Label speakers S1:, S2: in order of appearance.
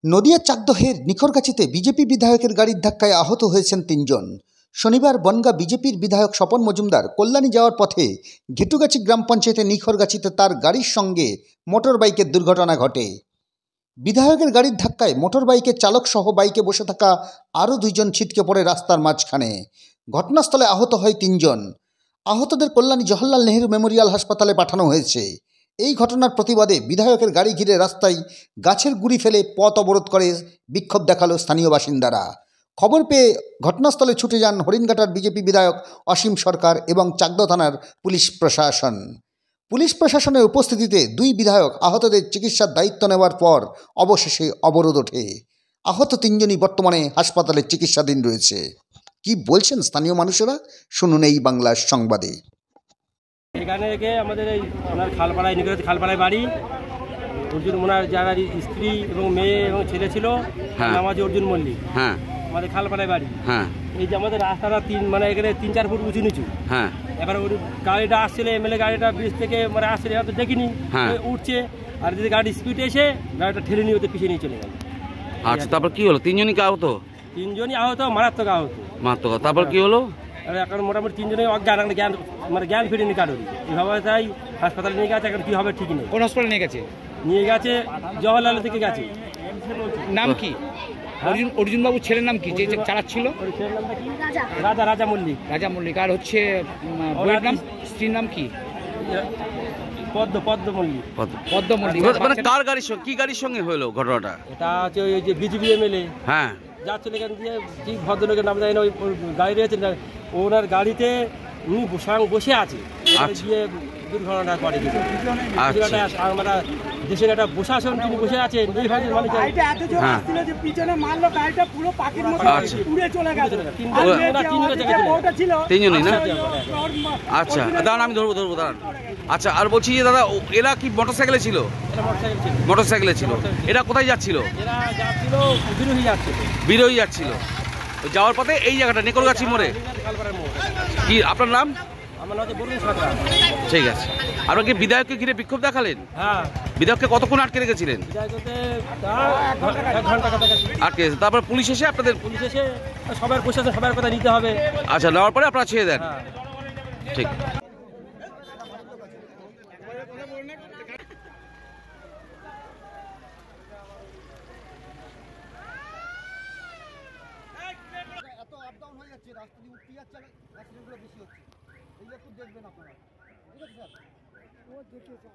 S1: নদিয়ার চাকদহের নিখরগাছিতে বিজেপি বিধায়কের গাড়ির ধাক্কায় আহত হয়েছেন ৩ জন। শনিবার বনগাঁ বিজেপির বিধায়ক স্বপন মজুমদার কল্যাণী যাওয়ার পথে ঘেটুগাছি গ্রাম পঞ্চায়েতের নিখরগাছিতে তার গাড়ির সঙ্গে মোটর বাইকের দুর্ঘটনা ঘটে। বিধায়কের গাড়ির ধাক্কায় মোটর বাইকের চালক সহ বাইকে বসে থাকা আরও ২ জন ছিটকে পড়ে রাস্তার মাঝখানে। ঘটনাস্থলে আহত হয় ৩ জন। আহতদের কল্যাণী জওহরলাল নেহেরু মেমোরিয়াল হাসপাতালে পাঠানো হয়েছে। এই ঘটনার প্রতিবাদে বিধায়কের গাড়ি ঘিরে রাস্তায় গাছের গুঁড়ি ফেলে পথ অবরোধ করে বিক্ষোভ দেখালো স্থানীয় বাসিন্দারা। খবর পেয়ে ঘটনাস্থলে ছুটে যান হরিণঘাটার বিজেপি বিধায়ক অসীম সরকার এবং চাকদহ থানার পুলিশ প্রশাসন। পুলিশ প্রশাসনের উপস্থিতিতে ২ বিধায়ক আহতদের চিকিৎসার দায়িত্ব নেওয়ার পর অবশেষে অবরোধ ওঠে। আহত ৩ জনই বর্তমানে হাসপাতালে চিকিৎসাধীন রয়েছে। কি বলছেন স্থানীয় মানুষেরা, শুনুন এই বাংলার সংবাদে।
S2: এখানে থেকে আমাদের এই ওনার খালপাড়ায় নিকট খালপাড়ায় বাড়ি। অর্জুন ওনার যারা স্ত্রী এবং মেয়ে এবং ছেলে ছিল, নাম আছে অর্জুন মল্লিক। হ্যাঁ, আমাদের খালপাড়ায় বাড়ি। হ্যাঁ, এই যে আমাদের রাস্তাটা এখানে ৩-৪ ফুট উঁচু নিচু। হ্যাঁ, এবার ওর গাড়িটা আসছিল, এমএলএ গাড়িটা ব্রিজ থেকে আসছিল, হয়তো দেখিনি, উঠছে, আর যদি গাড়ি স্পিডে এসে গাড়িটা ঠেলে নিয়ে ওদের পিছিয়ে নিয়ে চলে গেল।
S3: আচ্ছা, তারপর কি হলো? ৩ জনই কি আহত?
S2: ৩ জনই আহত, মারাত্মক আহত।
S3: মারাত্মক। তারপর কি হলো?
S2: এখন মোটামুটি 3 জনই অজ্ঞান, জ্ঞান ফিরেনি কারোর। এভাবে তাই হাসপাতালে নিয়ে গেছে, এখন কি হবে ঠিক নেই।
S3: কোন হাসপাতালে নিয়ে গেছে?
S2: নিয়ে গেছে জওহরলাল থেকে গেছে।
S3: নাম কি? অর্জুন বাবুর ছেলের নাম কি যে চালাচ্ছিল?
S2: রাজা মল্লিক।
S3: রাজা মল্লিক। আর হচ্ছে বউয়ের নাম, স্ত্রীর নাম কি?
S2: পদ্ম মল্লিক।
S3: পদ্ম মল্লিক। মানে কার গাড়ির সঙ্গে, কি গাড়ির সঙ্গে হলো ঘটনাটা?
S2: এটা হচ্ছে ওই যে বিজেপি এমএলএ।
S3: হ্যাঁ,
S2: যাচ্ছিল এখান দিয়ে, ঠিক ভদ্রলোকের নাম জানি না, ওই গাড়ি রয়েছে, ওনার গাড়িতে উনি বসে আছে, গিয়ে দুর্ঘটনা করে। আমরা দেশের একটা প্রশাসন তিনি বসে আছেন, এইভাবে
S3: তিনজনই না? আচ্ছা, দাঁড়ান আমি ধরবো দাঁড়ান। আচ্ছা, আর বলছি যে দাদা, এরা কি মোটরসাইকেলে ছিল? মোটরসাইকেলে ছিল। এরা কোথায় যাচ্ছিল? বিরোহী যাচ্ছিল। যাওয়ার পথে এই জায়গাটা নিকরগাছি মোড়ে। কি আপনার নাম?
S2: আমার নাম বরুণ সরকার।
S3: ঠিক আছে। আপনারা কি বিধায়ককে ঘিরে বিক্ষোভ দেখালেন?
S2: হ্যাঁ।
S3: বিধায়ককে কতক্ষণ আটকে রেখেছিলেন? আটকে গেছে। তারপর পুলিশ এসে আপনাদের?
S2: পুলিশ এসে সবার প্রশাসন, সবার কথা নিতে হবে।
S3: আচ্ছা, নেওয়ার পরে আপনারা ছেড়ে দেন। ঠিক।
S1: এত আপ ডাউন হয়ে যাচ্ছে, রাস্তা দিয়ে উঠতে যাচ্ছে, অ্যাক্সিডেন্টগুলো বেশি হচ্ছে। এইগুলো একটু দেখবেন আপনারা, ঠিক আছে স্যার? ও দেখেছে।